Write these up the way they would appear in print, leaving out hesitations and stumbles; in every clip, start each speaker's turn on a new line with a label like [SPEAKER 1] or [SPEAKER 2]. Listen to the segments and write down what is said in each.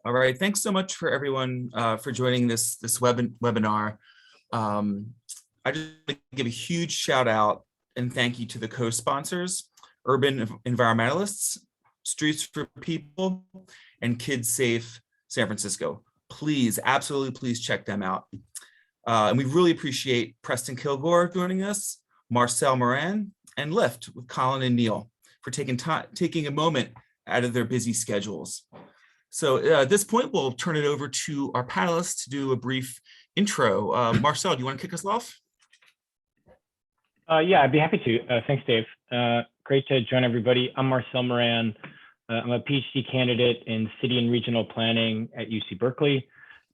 [SPEAKER 1] All right, thanks so much for everyone for joining this webinar. I just want to give a huge shout out and thank you to the co-sponsors, Urban Environmentalists, Streets for People, and Kids Safe San Francisco. Please, absolutely, please check them out. And we really appreciate Preston Kilgore joining us, Marcel Moran, and Lyft with Colin and Neil for taking a moment out of their busy schedules. So at this point, we'll turn it over to our panelists to do a brief intro. Marcel, do you want to kick us off?
[SPEAKER 2] Yeah, I'd be happy to. Thanks, Dave. Great to join everybody. I'm Marcel Moran. I'm a PhD candidate in city and regional planning at UC Berkeley.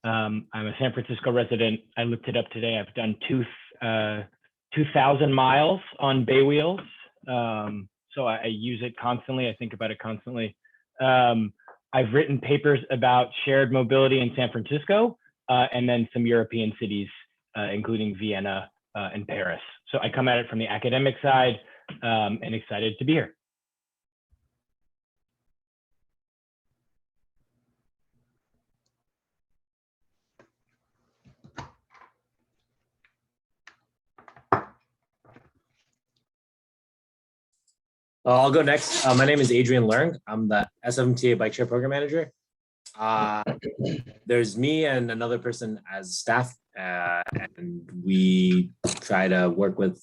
[SPEAKER 2] I'm a San Francisco resident. I looked it up today. I've done 2,000 miles on Bay Wheels. So I use it constantly. I think about it constantly. I've written papers about shared mobility in San Francisco and then some European cities, including Vienna and Paris. So I come at it from the academic side and excited to be here.
[SPEAKER 3] I'll go next. My name is Adrian Leung. I'm the SFMTA Bike Share Program Manager. There's me and another person as staff, and we try to work with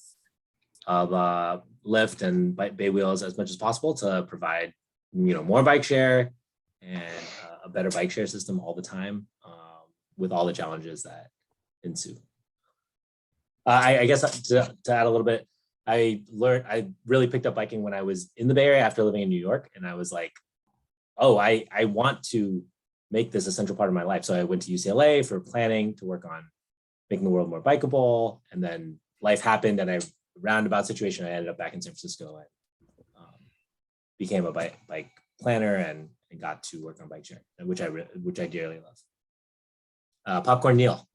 [SPEAKER 3] Lyft and Bay Wheels as much as possible to provide, more bike share and a better bike share system all the time, with all the challenges that ensue. I guess to add a little bit, I really picked up biking when I was in the Bay Area after living in New York. And I was like, oh, I want to make this a central part of my life. So I went to UCLA for planning to work on making the world more bikeable. And then life happened and roundabout situation, I ended up back in San Francisco and became a bike planner and got to work on bike sharing, which I dearly love. Popcorn Neil.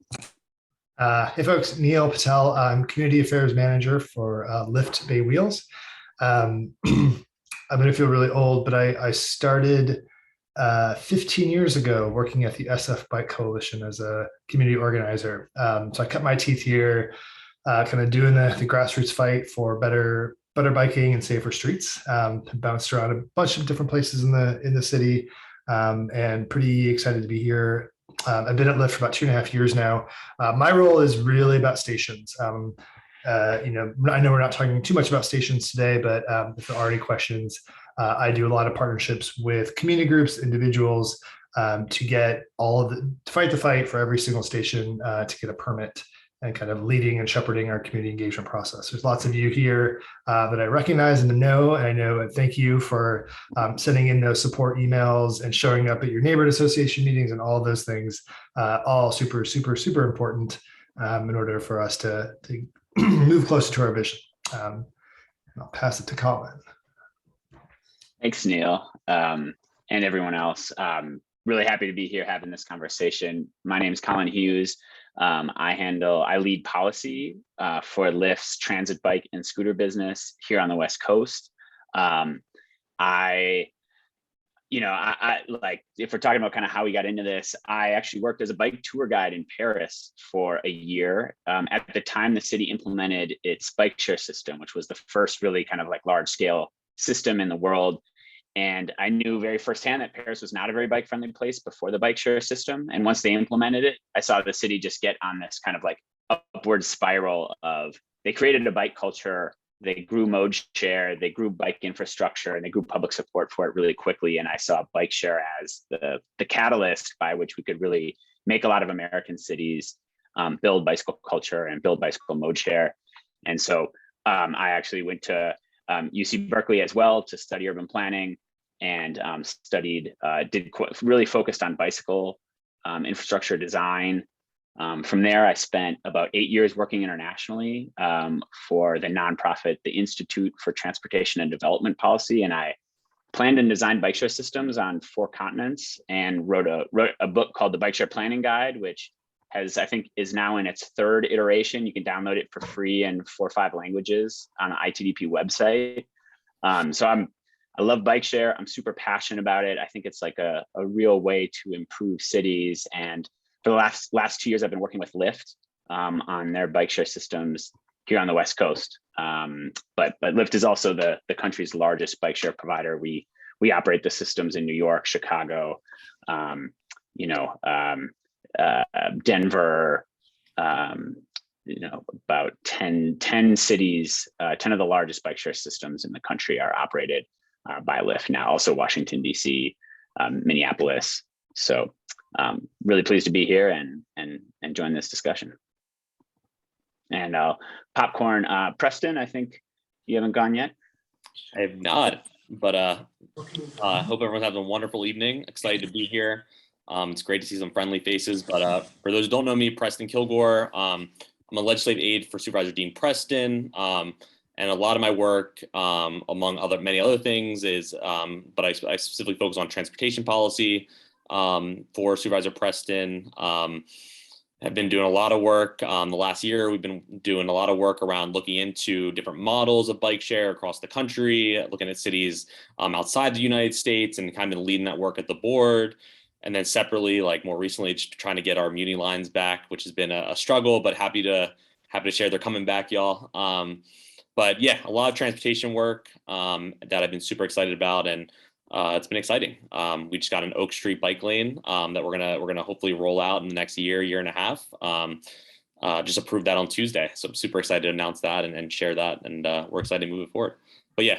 [SPEAKER 4] Hey folks, Neil Patel. I'm Community Affairs Manager for Lyft Bay Wheels. I'm going to feel really old, but I started 15 years ago working at the SF Bike Coalition as a community organizer. So I cut my teeth here, kind of doing the grassroots fight for better biking and safer streets. Bounced around a bunch of different places in the city, and pretty excited to be here. I've been at Lyft for about 2.5 years now. My role is really about stations. I know we're not talking too much about stations today, but if there are any questions, I do a lot of partnerships with community groups, individuals, to fight the fight for every single station to get a permit, and kind of leading and shepherding our community engagement process. There's lots of you here that I recognize and know, and I know, and thank you for sending in those support emails and showing up at your neighborhood association meetings and all those things, all super, super, super important in order for us to move closer to our vision. And I'll pass it to Colin.
[SPEAKER 5] Thanks, Neil, and everyone else. Really happy to be here having this conversation. My name is Colin Hughes. I lead policy for Lyft's transit bike and scooter business here on the West Coast. If we're talking about kind of how we got into this, I actually worked as a bike tour guide in Paris for a year. At the time, the city implemented its bike share system, which was the first really kind of like large scale system in the world. And I knew very firsthand that Paris was not a very bike-friendly place before the bike share system. And once they implemented it, I saw the city just get on this kind of like upward spiral of, they created a bike culture, they grew mode share, they grew bike infrastructure, and they grew public support for it really quickly. And I saw bike share as the catalyst by which we could really make a lot of American cities build bicycle culture and build bicycle mode share. And so I actually went to UC Berkeley as well to study urban planning, and really focused on bicycle infrastructure design. From there, I spent about 8 years working internationally for the nonprofit, the Institute for Transportation and Development Policy, and I planned and designed bike share systems on 4 continents, and wrote a book called The Bike Share Planning Guide, which is now in its 3rd iteration. You can download it for free in 4 or 5 languages on the ITDP website. So I love bike share. I'm super passionate about it. I think it's like a real way to improve cities. And for the last 2 years, I've been working with Lyft on their bike share systems here on the West Coast. But Lyft is also the country's largest bike share provider. We operate the systems in New York, Chicago, Denver, about 10 cities, 10 of the largest bike share systems in the country are operated by Lyft now, also Washington, D.C., Minneapolis. So really pleased to be here and join this discussion. And popcorn, Preston, I think you haven't gone yet.
[SPEAKER 6] I have not, but hope everyone's having a wonderful evening. Excited to be here. It's great to see some friendly faces, but for those who don't know me, Preston Kilgore, I'm a legislative aide for Supervisor Dean Preston, and a lot of my work, among many other things, is, but I specifically focus on transportation policy for Supervisor Preston. Have been doing a lot of work. The last year, we've been doing a lot of work around looking into different models of bike share across the country, looking at cities outside the United States, and kind of been leading that work at the board. And then separately, like more recently, just trying to get our muni lines back, which has been a struggle, but happy to share they're coming back, y'all. But yeah, a lot of transportation work that I've been super excited about, and it's been exciting. We just got an Oak Street bike lane that we're gonna hopefully roll out in the next year and a half. Just approved that on Tuesday, so I'm super excited to announce that and share that, and we're excited to move it forward. But yeah,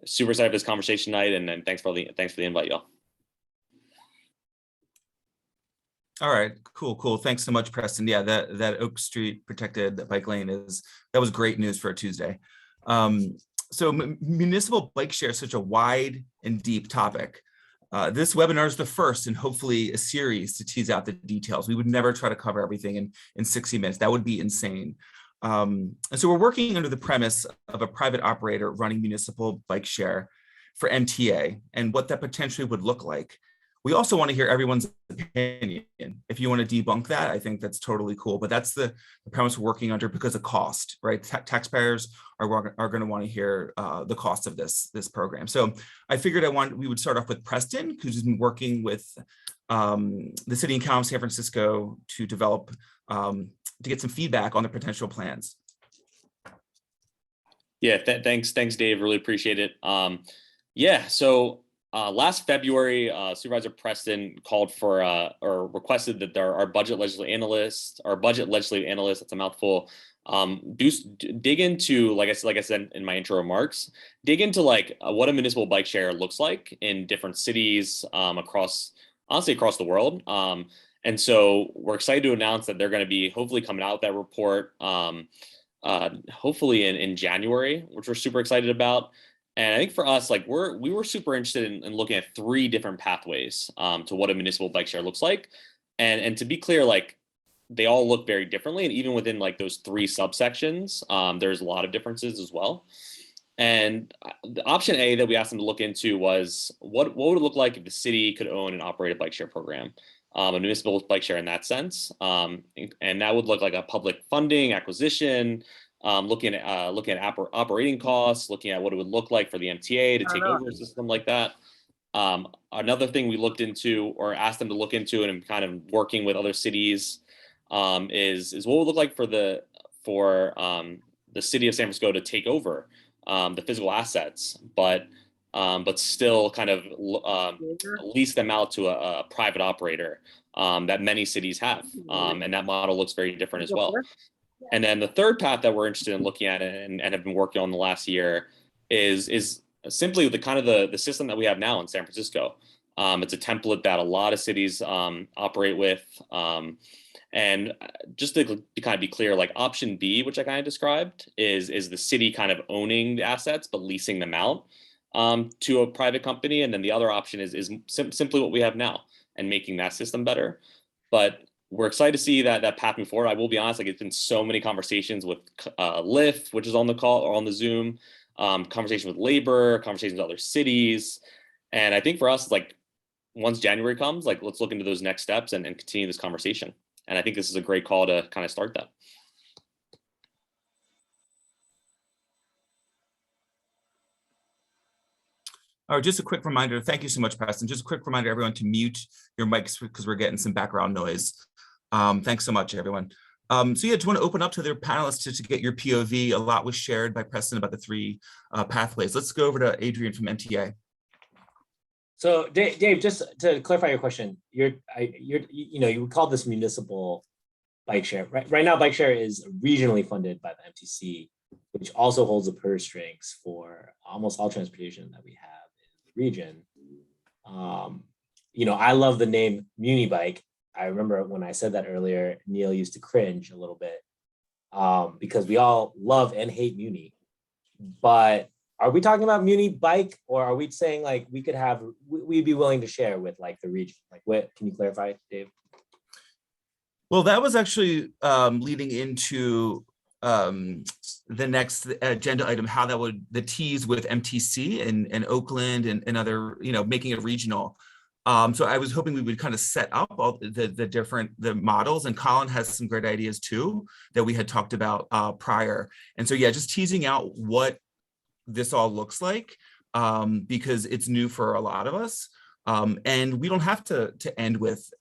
[SPEAKER 6] super excited for this conversation tonight, and thanks for the invite, y'all.
[SPEAKER 1] All right, cool. Thanks so much, Preston. Yeah, that Oak Street protected bike lane that was great news for a Tuesday. So municipal bike share is such a wide and deep topic. This webinar is the first and hopefully a series to tease out the details. We would never try to cover everything in 60 minutes. That would be insane. And so we're working under the premise of a private operator running municipal bike share for MTA and what that potentially would look like. We also want to hear everyone's opinion. If you want to debunk that, I think that's totally cool. But that's the premise we're working under because of cost, right? Taxpayers are going to want to hear the cost of this program. So I figured we would start off with Preston, who's been working with the City and County of San Francisco to develop, to get some feedback on the potential plans.
[SPEAKER 6] Yeah, thanks, Dave. Really appreciate it. Yeah, so. Last February, Supervisor Preston called for or requested that our budget legislative analyst, that's a mouthful, dig into, like I said in my intro remarks, dig into like what a municipal bike share looks like in different cities across the world. And so we're excited to announce that they're going to be hopefully coming out with that report hopefully in January, which we're super excited about. And I think for us, like we were super interested in looking at 3 different pathways to what a municipal bike share looks like. And to be clear, like they all look very differently. And even within like those 3 subsections, there's a lot of differences as well. And the option A that we asked them to look into was what would it look like if the city could own and operate a bike share program, a municipal bike share in that sense. And that would look like a public funding acquisition, looking at operating costs, looking at what it would look like for the MTA to take over a system like that. Another thing we looked into or asked them to look into and kind of working with other cities is what would look like for the city of San Francisco to take over the physical assets, but still kind of lease them out to a private operator that many cities have, and that model looks very different as well. And then the third path that we're interested in looking at and have been working on the last year is simply the kind of the system that we have now in San Francisco. It's a template that a lot of cities operate with. And just to kind of be clear, like option B, which I kind of described, is the city kind of owning the assets but leasing them out to a private company. And then the other option is simply what we have now and making that system better. But we're excited to see that path move forward. I will be honest, like it's been so many conversations with Lyft, which is on the call or on the Zoom, conversation with labor, conversations with other cities. And I think for us, like once January comes, like let's look into those next steps and continue this conversation. And I think this is a great call to kind of start that.
[SPEAKER 1] All right, just a quick reminder. Thank you so much, Preston. Just a quick reminder, everyone, to mute your mics because we're getting some background noise. Thanks so much, everyone. So yeah, just want to open up to their panelists to get your POV. A lot was shared by Preston about the three pathways. Let's go over to Adrian from MTA.
[SPEAKER 3] So Dave, just to clarify your question, you called this municipal bike share. Right now, bike share is regionally funded by the MTC, which also holds the purse strings for almost all transportation that we have in the region. I love the name Muni Bike. I remember when I said that earlier, Neil used to cringe a little bit because we all love and hate Muni. But are we talking about Muni Bike, or are we saying like we'd be willing to share with like the region? Like, what can you clarify, Dave?
[SPEAKER 1] Well, that was actually leading into the next agenda item, how that would the tease with MTC and Oakland and other, making it regional. So I was hoping we would kind of set up all the models, and Colin has some great ideas too that we had talked about prior. And so, yeah, just teasing out what this all looks like because it's new for a lot of us. And we don't have to end with,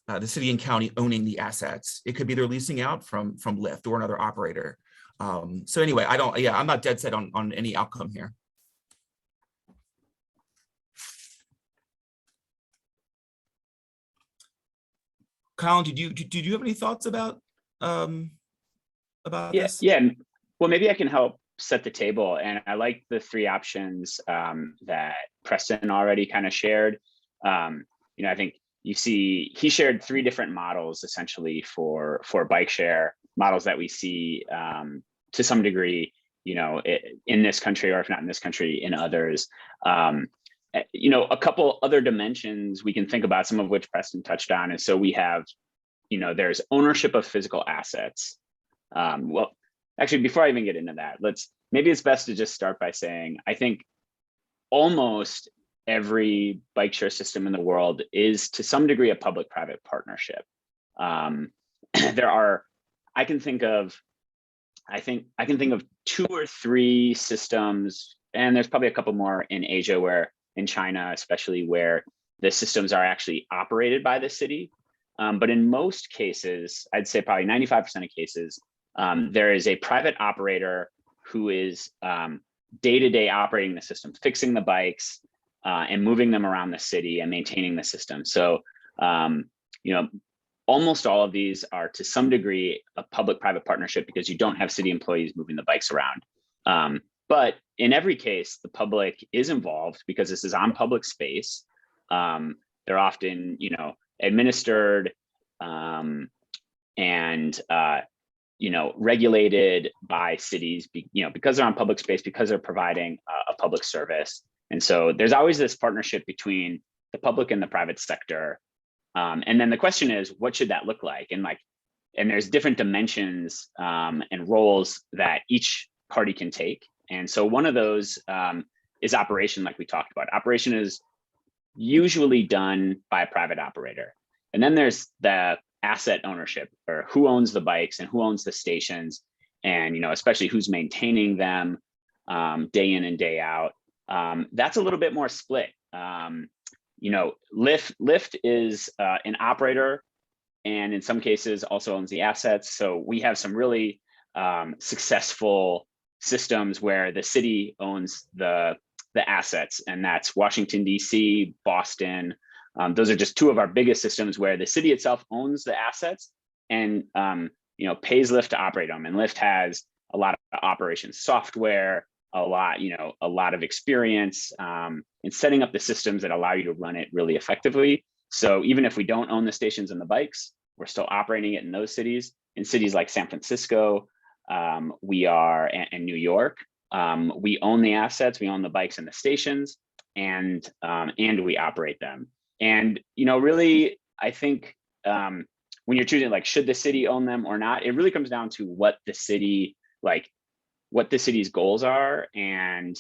[SPEAKER 1] the city and county owning the assets. It could be they're leasing out from Lyft or another operator. So anyway, I'm not dead set on any outcome here. Colin, did you have any thoughts about this?
[SPEAKER 5] Yeah. Well, maybe I can help set the table. And I like the three options that Preston already kind of shared. I think you see he shared three different models essentially for bike share, models that we see to some degree, in this country, or if not in this country, in others. A couple other dimensions we can think about, some of which Preston touched on. And so we have, there's ownership of physical assets. Well, actually, before I even get into that, maybe it's best to just start by saying, I think almost every bike share system in the world is to some degree a public-private partnership. I can think of two or three systems, and there's probably a couple more in Asia, in China especially, where the systems are actually operated by the city. But in most cases, I'd say probably 95% of cases, there is a private operator who is day-to-day operating the system, fixing the bikes and moving them around the city and maintaining the system. So, almost all of these are to some degree a public-private partnership because you don't have city employees moving the bikes around. But in every case, the public is involved because this is on public space. They're often, administered and regulated by cities, because they're on public space, because they're providing a public service. And so there's always this partnership between the public and the private sector. And then the question is, what should that look like? And there's different dimensions and roles that each party can take. And so one of those is operation, like we talked about. Operation is usually done by a private operator. And then there's the asset ownership, or who owns the bikes and who owns the stations, and especially who's maintaining them day in and day out. That's a little bit more split. Lyft is an operator, and in some cases also owns the assets. So we have some really successful systems where the city owns the assets, and that's Washington, D.C., Boston. Those are just two of our biggest systems where the city itself owns the assets and pays Lyft to operate them. And Lyft has a lot of operations software, a lot of experience in setting up the systems that allow you to run it really effectively. So even if we don't own the stations and the bikes, we're still operating it in those cities. In cities like San Francisco, and New York, we own the assets, we own the bikes and the stations, and we operate them. And really, I think when you're choosing should the city own them or not, it really comes down to what the city's goals are and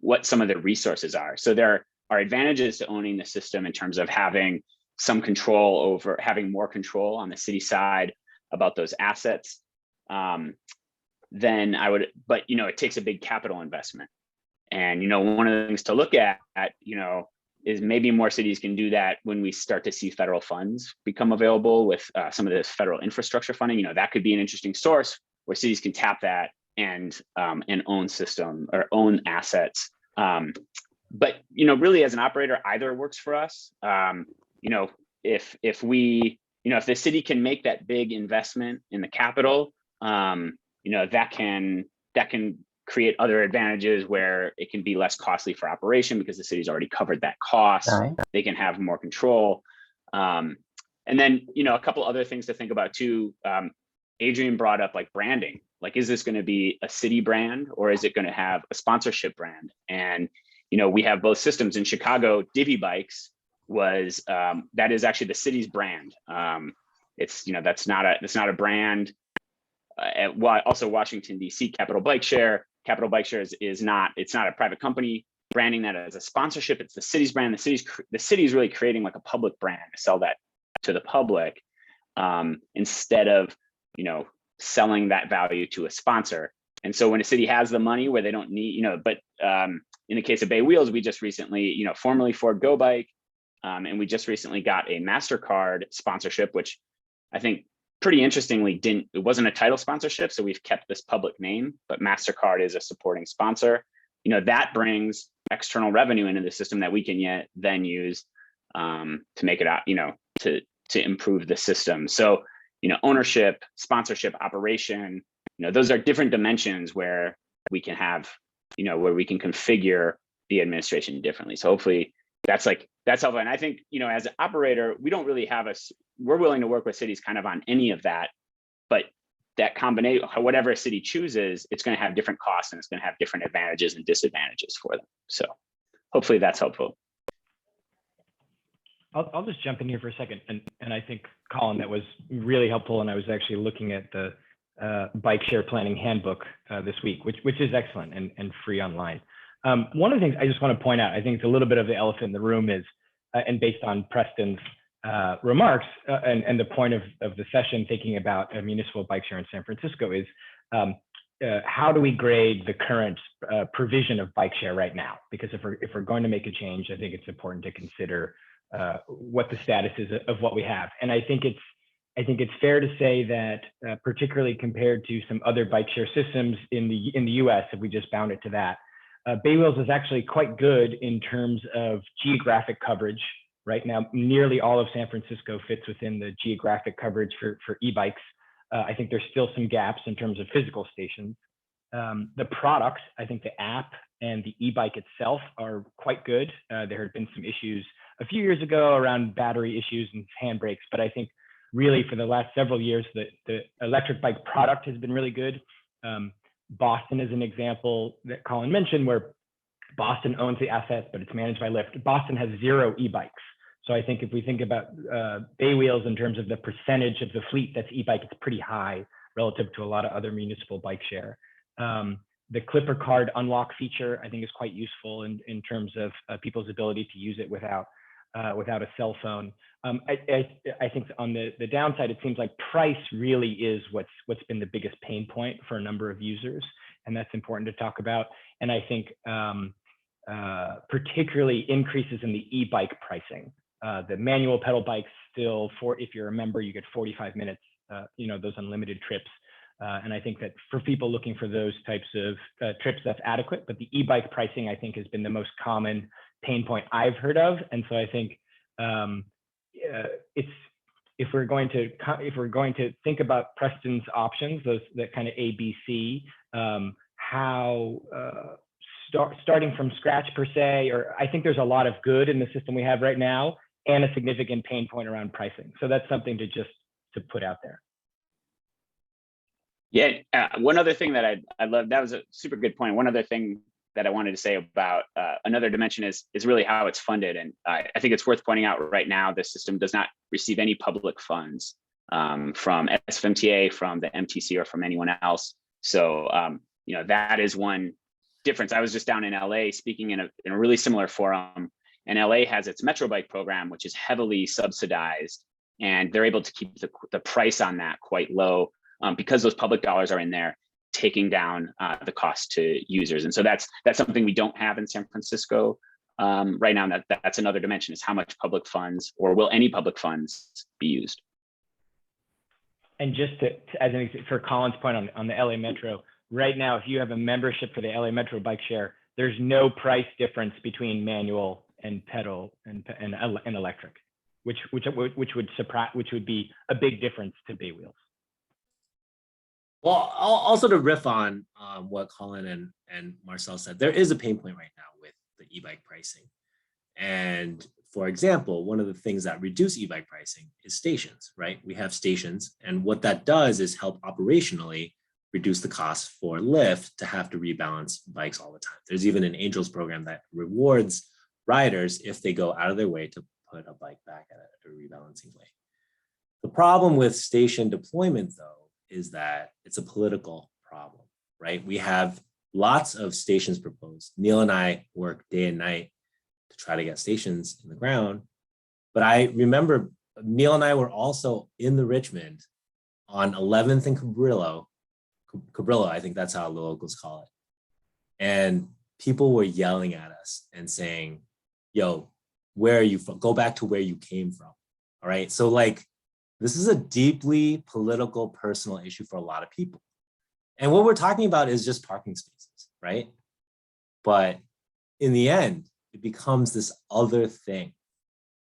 [SPEAKER 5] what some of the resources are. So there are advantages to owning the system in terms of having some control over, having more control on the city side about those assets. But it takes a big capital investment. And, one of the things to look at, is maybe more cities can do that when we start to see federal funds become available with some of this federal infrastructure funding. That could be an interesting source where cities can tap that and own system or own assets. But really, as an operator, either works for us. If we, if the city can make that big investment in the capital, that can create other advantages where it can be less costly for operation because the city's already covered that cost.
[SPEAKER 7] Right.
[SPEAKER 5] They can have more control. And then, a couple other things to think about too. Adrian brought up like branding. Like, is this going to be a city brand or is it going to have a sponsorship brand? And, we have both systems in Chicago. Divvy Bikes was, that is actually the city's brand. It's, that's not a brand. Also Washington, D.C., Capital Bike Share. Capital Bike Share it's not a private company branding that as a sponsorship. It's the city's brand. The city's really creating like a public brand to sell that to the public, instead of, selling that value to a sponsor. And so when a city has the money where they don't need, but in the case of Bay Wheels, we just recently, formerly Ford Go Bike, and we just recently got a MasterCard sponsorship, which I think pretty interestingly it wasn't a title sponsorship. So we've kept this public name, but MasterCard is a supporting sponsor. That brings external revenue into the system that we can then use to make it out, to improve the system. So, ownership, sponsorship, operation, those are different dimensions where we can have, where we can configure the administration differently. So hopefully that's helpful. And I think, as an operator, we don't really have we're willing to work with cities kind of on any of that, but that combination, whatever a city chooses, it's going to have different costs and it's going to have different advantages and disadvantages for them. So hopefully that's helpful.
[SPEAKER 2] I'll just jump in here for a second. And I think, Colin, that was really helpful. And I was actually looking at the bike share planning handbook this week, which is excellent and free online. One of the things I just want to point out, I think it's a little bit of the elephant in the room is, and based on Preston's remarks and the point of the session, thinking about a municipal bike share in San Francisco is how do we grade the current provision of bike share right now? Because if we're going to make a change, I think it's important to consider what the status is of what we have. And I think it's fair to say that particularly compared to some other bike share systems in the US, if we just bound it to that, Bay Wheels is actually quite good in terms of geographic coverage. Right now, nearly all of San Francisco fits within the geographic coverage for e-bikes. I think there's still some gaps in terms of physical stations. The products, I think the app and the e-bike itself are quite good. There had been some issues a few years ago around battery issues and handbrakes, but I think really for the last several years, the electric bike product has been really good. Boston is an example that Colin mentioned where Boston owns the assets, but it's managed by Lyft. Boston has 0 e-bikes. So I think if we think about Bay Wheels in terms of the percentage of the fleet that's e-bike, it's pretty high relative to a lot of other municipal bike share. The Clipper card unlock feature, I think, is quite useful in terms of people's ability to use it without a cell phone. I think on the downside, it seems like price really is what's been the biggest pain point for a number of users, and that's important to talk about. And I think particularly increases in the e-bike pricing. The manual pedal bikes still, if you're a member, you get 45 minutes, those unlimited trips. And I think that for people looking for those types of trips, that's adequate. But the e-bike pricing, I think, has been the most common pain point I've heard of. And so I think if we're going to think about Preston's options, those that kind of ABC, starting from scratch per se, or I think there's a lot of good in the system we have right now and a significant pain point around pricing. So that's something to put out there.
[SPEAKER 5] Yeah, one other thing that I love, that was a super good point. One other thing that I wanted to say about another dimension is really how it's funded. And I think it's worth pointing out right now, the system does not receive any public funds from SFMTA, from the MTC, or from anyone else. So, that is one difference. I was just down in LA speaking in a really similar forum, and LA has its Metro Bike program, which is heavily subsidized, and they're able to keep the price on that quite low because those public dollars are in there. taking down the cost to users. And so that's something we don't have in San Francisco right now. That's another dimension, is how much public funds, or will any public funds be used?
[SPEAKER 2] And just as for Colin's point on the LA Metro, right now, if you have a membership for the LA Metro bike share, there's no price difference between manual and pedal and electric, which would be a big difference to Bay Wheels.
[SPEAKER 3] Well, also to riff on what Colin and Marcel said, there is a pain point right now with the e-bike pricing. And for example, one of the things that reduce e-bike pricing is stations, right? We have stations, and what that does is help operationally reduce the cost for Lyft to have to rebalance bikes all the time. There's even an Angels program that rewards riders if they go out of their way to put a bike back at a rebalancing way. The problem with station deployment, though, is that it's a political problem, right? We have lots of stations proposed. Neil and I work day and night to try to get stations in the ground. But I remember Neil and I were also in the Richmond on 11th and Cabrillo, I think that's how the locals call it. And people were yelling at us and saying, yo, where are you from? Go back to where you came from. All right. So like, this is a deeply political, personal issue for a lot of people. And what we're talking about is just parking spaces, right? But in the end, it becomes this other thing.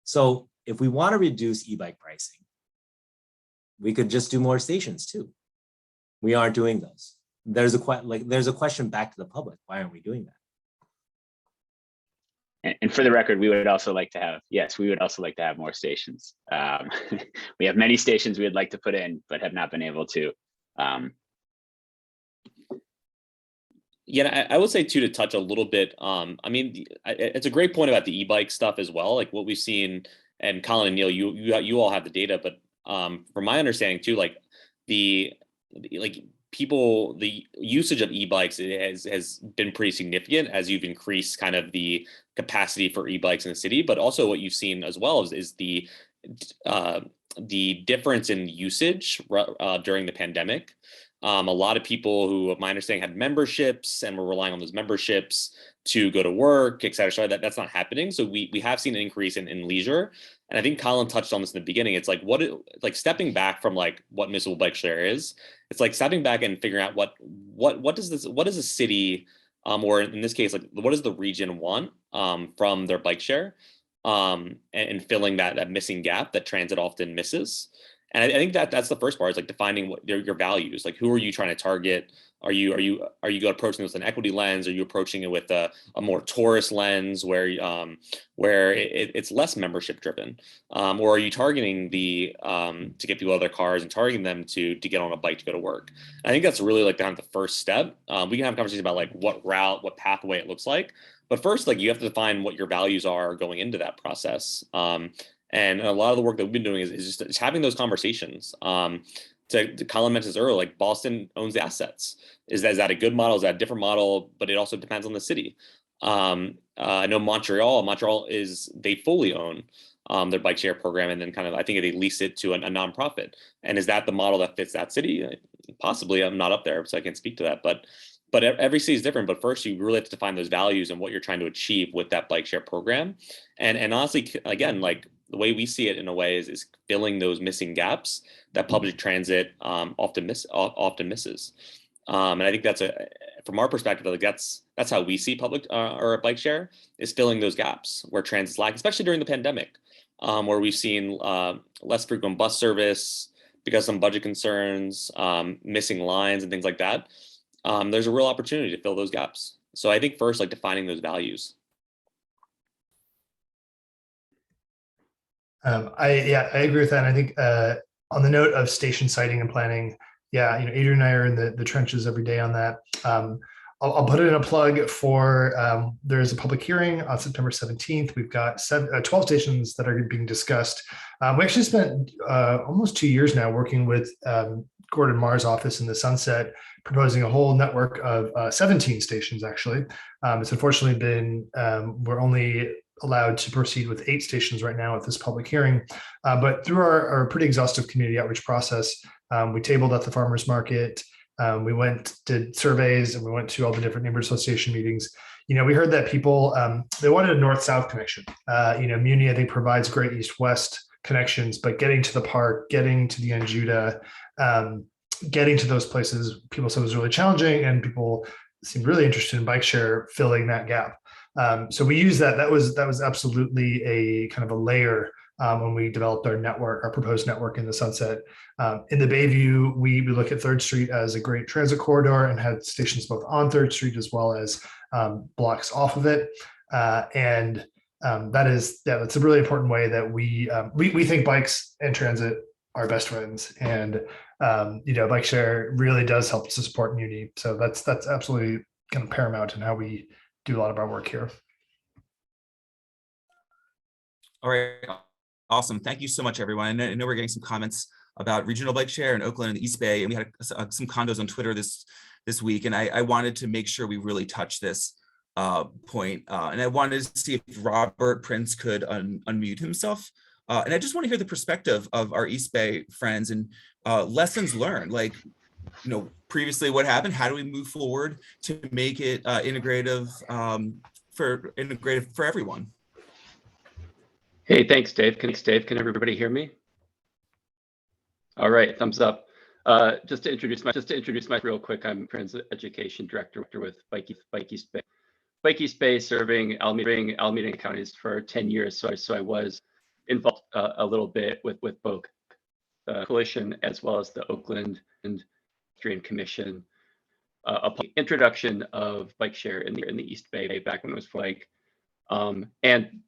[SPEAKER 3] So if we want to reduce e-bike pricing, we could just do more stations too. We aren't doing those. There's a question back to the public. Why aren't we doing that?
[SPEAKER 5] And for the record, we would also like to have, we would also like to have more stations. We have many stations we would like to put in, but have not been able to.
[SPEAKER 6] Yeah, I would say too, to touch a little bit. I mean, it's a great point about the e-bike stuff as well. Like what we've seen, and Colin and Neil, you all have the data, but from my understanding too, like the usage of e-bikes has been pretty significant as you've increased kind of the capacity for e-bikes in the city. But also what you've seen as well is the difference in usage during the pandemic. A lot of people who, my understanding, had memberships and were relying on those memberships to go to work, et cetera. So that's not happening. So we have seen an increase in leisure. And I think Colin touched on this in the beginning. It's like stepping back from like what municipal bike share is. It's like stepping back and figuring out what does a city, or in this case, like what does the region want from their bike share, and filling that missing gap that transit often misses. And I think that's the first part, is like defining what your values, like who are you trying to target? Are you approaching this with an equity lens? Are you approaching it with a more tourist lens where it's less membership driven? Or are you targeting to get people out of their cars and targeting them to get on a bike to go to work? And I think that's really like kind of the first step. We can have conversations about like what route, what pathway it looks like. But first, like you have to define what your values are going into that process. And a lot of the work that we've been doing is just having those conversations. To Colin mentioned earlier, like Boston owns the assets. Is that a good model? Is that a different model? But it also depends on the city. I know Montreal they fully own their bike share program, and then kind of I think they lease it to a nonprofit. And is that the model that fits that city? Possibly. I'm not up there, so I can't speak to that. But every city is different. But first, you really have to define those values and what you're trying to achieve with that bike share program. And honestly, again, like the way we see it in a way is filling those missing gaps that public transit often misses. And I think that's from our perspective, like that's how we see public or bike share, is filling those gaps where transit's lack, especially during the pandemic, where we've seen less frequent bus service because of some budget concerns, missing lines and things like that. There's a real opportunity to fill those gaps. So I think first, like defining those values.
[SPEAKER 4] I agree with that. And I think on the note of station siting and planning, Adrian and I are in the trenches every day on that. I'll put in a plug for there's a public hearing on September 17th. We've got 12 stations that are being discussed. We actually spent almost 2 years now working with Gordon Marr's office in the Sunset, proposing a whole network of 17 stations, actually. It's unfortunately been, we're only allowed to proceed with 8 stations right now at this public hearing. But through our pretty exhaustive community outreach process, we tabled at the farmers market. We did surveys, and we went to all the different neighborhood association meetings. We heard that people, they wanted a north-south connection. Muni, I think, provides great east-west connections, but getting to the park, getting to the Anjuda, getting to those places, people said was really challenging, and people seemed really interested in bike share filling that gap. So we used that. That was absolutely a kind of a layer when we developed our network, our proposed network in the Sunset. In the Bayview, we look at 3rd Street as a great transit corridor and had stations both on 3rd Street as well as blocks off of it. That's a really important way that we think bikes and transit are best friends, and bike share really does help to support Muni. So that's absolutely kind of paramount in how we do a lot of our work here.
[SPEAKER 1] All right, awesome. Thank you so much, everyone. I know we're getting some comments about regional bike share in Oakland and the East Bay, and we had some condos on Twitter this week, and I wanted to make sure we really touch this point, and I wanted to see if Robert Prince could unmute himself, and I just want to hear the perspective of our East Bay friends and lessons learned, like previously what happened, how do we move forward to make it integrative for everyone.
[SPEAKER 7] Hey, thanks, Dave. Can everybody hear me? All right, thumbs up. Just to introduce my real quick, I'm Transit Education Director with Bike East Bay. Bike East Bay serving Alameda counties for 10 years. So I was involved a little bit with both the coalition as well as the Oakland and Dream Commission. Introduction of bike share in the East Bay back when it was bike, and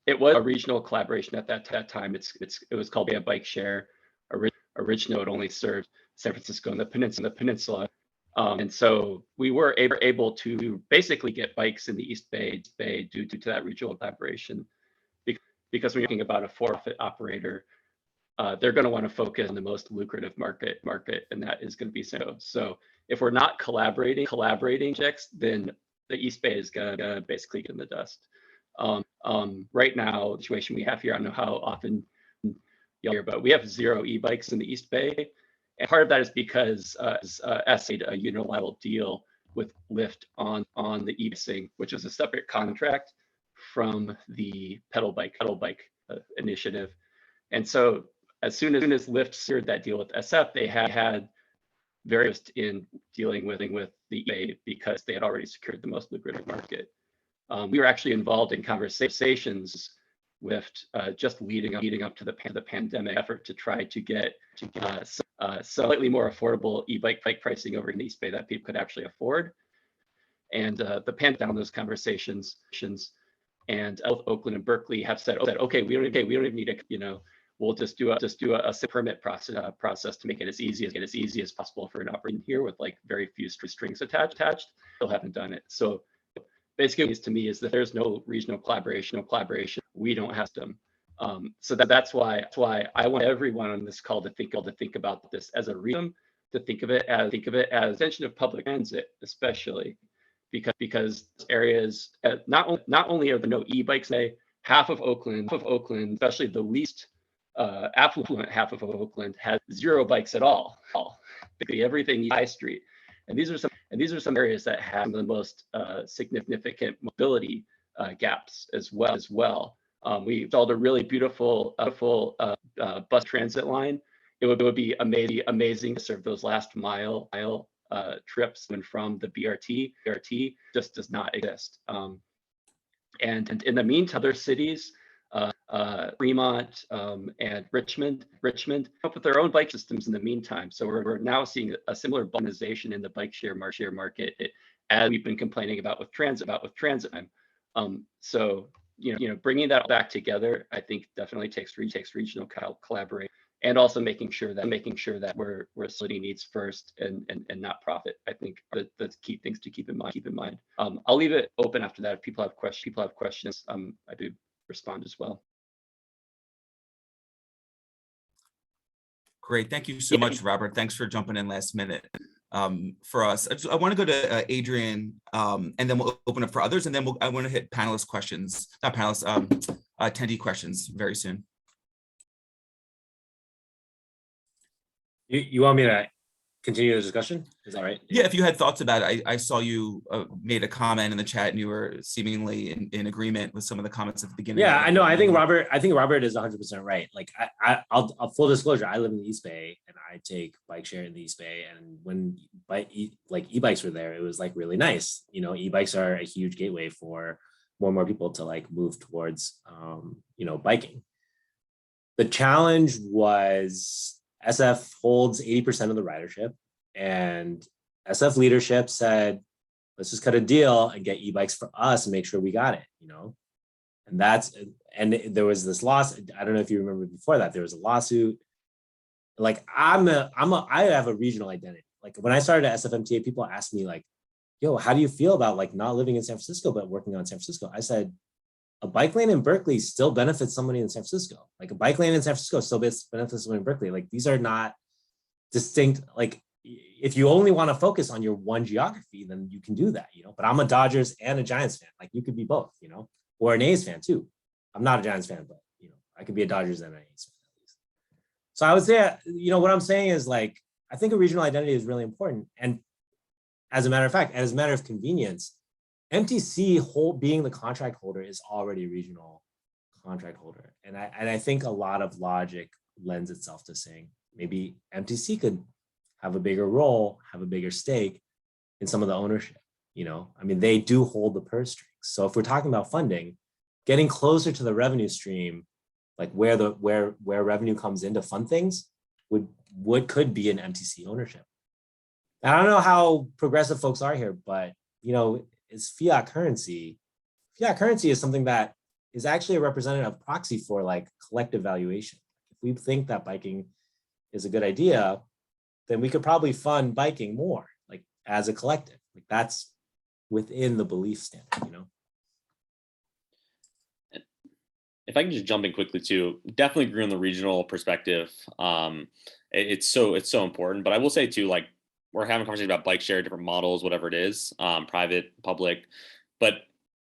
[SPEAKER 7] it was a regional collaboration at that time. It was called a bike share. Originally, it only served San Francisco and the peninsula. And so we were able to basically get bikes in the East Bay due to that regional collaboration. Because when you're talking about a for-profit operator, they're going to want to focus on the most lucrative market, and that is going to be so. If we're not collaborating projects, then the East Bay is going to basically get in the dust. Right now, the situation we have here, I don't know how often you'll hear, but we have 0 e-bikes in the East Bay. And part of that is because S made a unilateral deal with Lyft on the e-bicing, which is a separate contract from the pedal bike initiative. And so as soon as Lyft secured that deal with SF, they had various in dealing with the e because they had already secured the most lucrative market. We were actually involved in conversations with just leading up to the pandemic effort to try to get slightly more affordable e-bike pricing over in the East Bay that people could actually afford. And the down those conversations, and both Oakland and Berkeley have said, okay, we don't even need a, we'll just do a permit process to make it as easy as possible for an operator here with like very few strings attached. Still haven't done it. So basically, to me, is that there's no regional collaboration. We don't have them. So that's why I want everyone on this call to think about this as a reason, to think of it as extension of public transit, especially because areas not only are there no e-bikes today, half of Oakland, especially the least affluent half of Oakland, has 0 bikes at all. Basically everything is High Street. And these are some areas that have the most significant mobility gaps as well. We installed a really beautiful bus transit line. It would be amazing to serve those last mile trips and from the BRT. BRT just does not exist. And in the meantime, other cities, Fremont and Richmond up with their own bike systems in the meantime. So we're now seeing a similar balkanization in the bike share market as we've been complaining about with transit time. So bringing that back together, I think definitely takes regional collaboration, and also making sure that we're splitting needs first and not profit. I think that's key things to keep in mind. I'll leave it open after that if people have questions. I do respond as well.
[SPEAKER 1] Great, thank you so much, Robert. Thanks for jumping in last minute for us. I want to go to Adrian, and then we'll open up for others, and then I want to hit panelist questions, not panelists, attendee questions very soon.
[SPEAKER 3] You want me to continue the discussion? Is that right?
[SPEAKER 1] Yeah, if you had thoughts about it, I saw you made a comment in the chat and you were seemingly in agreement with some of the comments at the beginning.
[SPEAKER 3] Yeah, I know. I think Robert is 100% right. Like I'll full disclosure, I live in the East Bay and I take bike share in the East Bay. And when e-bikes were there, it was like really nice. You know, e-bikes are a huge gateway for more and more people to like move towards, biking. The challenge was SF holds 80% of the ridership, and SF leadership said, let's just cut a deal and get e-bikes for us and make sure we got it, and there was this loss. I don't know if you remember before that, there was a lawsuit. Like I have a regional identity. Like when I started at SFMTA, people asked me like, yo, how do you feel about like not living in San Francisco, but working on San Francisco? I said, a bike lane in Berkeley still benefits somebody in San Francisco. Like a bike lane in San Francisco still benefits somebody in Berkeley. Like these are not distinct. Like if you only want to focus on your one geography, then you can do that, but I'm a Dodgers and a Giants fan. Like you could be both, or an A's fan too. I'm not a Giants fan, but I could be a Dodgers and an A's fan at least. So I would say, what I'm saying is like, I think a regional identity is really important. And as a matter of fact, as a matter of convenience, MTC being the contract holder is already a regional contract holder. And I think a lot of logic lends itself to saying maybe MTC could have a bigger role, have a bigger stake in some of the ownership. They do hold the purse strings. So if we're talking about funding, getting closer to the revenue stream, like where revenue comes in to fund things could be an MTC ownership. I don't know how progressive folks are here, but is fiat currency. Fiat currency is something that is actually a representative proxy for like collective valuation. If we think that biking is a good idea, then we could probably fund biking more, like as a collective. Like that's within the belief standard,
[SPEAKER 6] If I can just jump in quickly too, definitely agree on the regional perspective. It's so important. But I will say too, like we're having a conversation about bike share, different models, whatever it is, private, public, but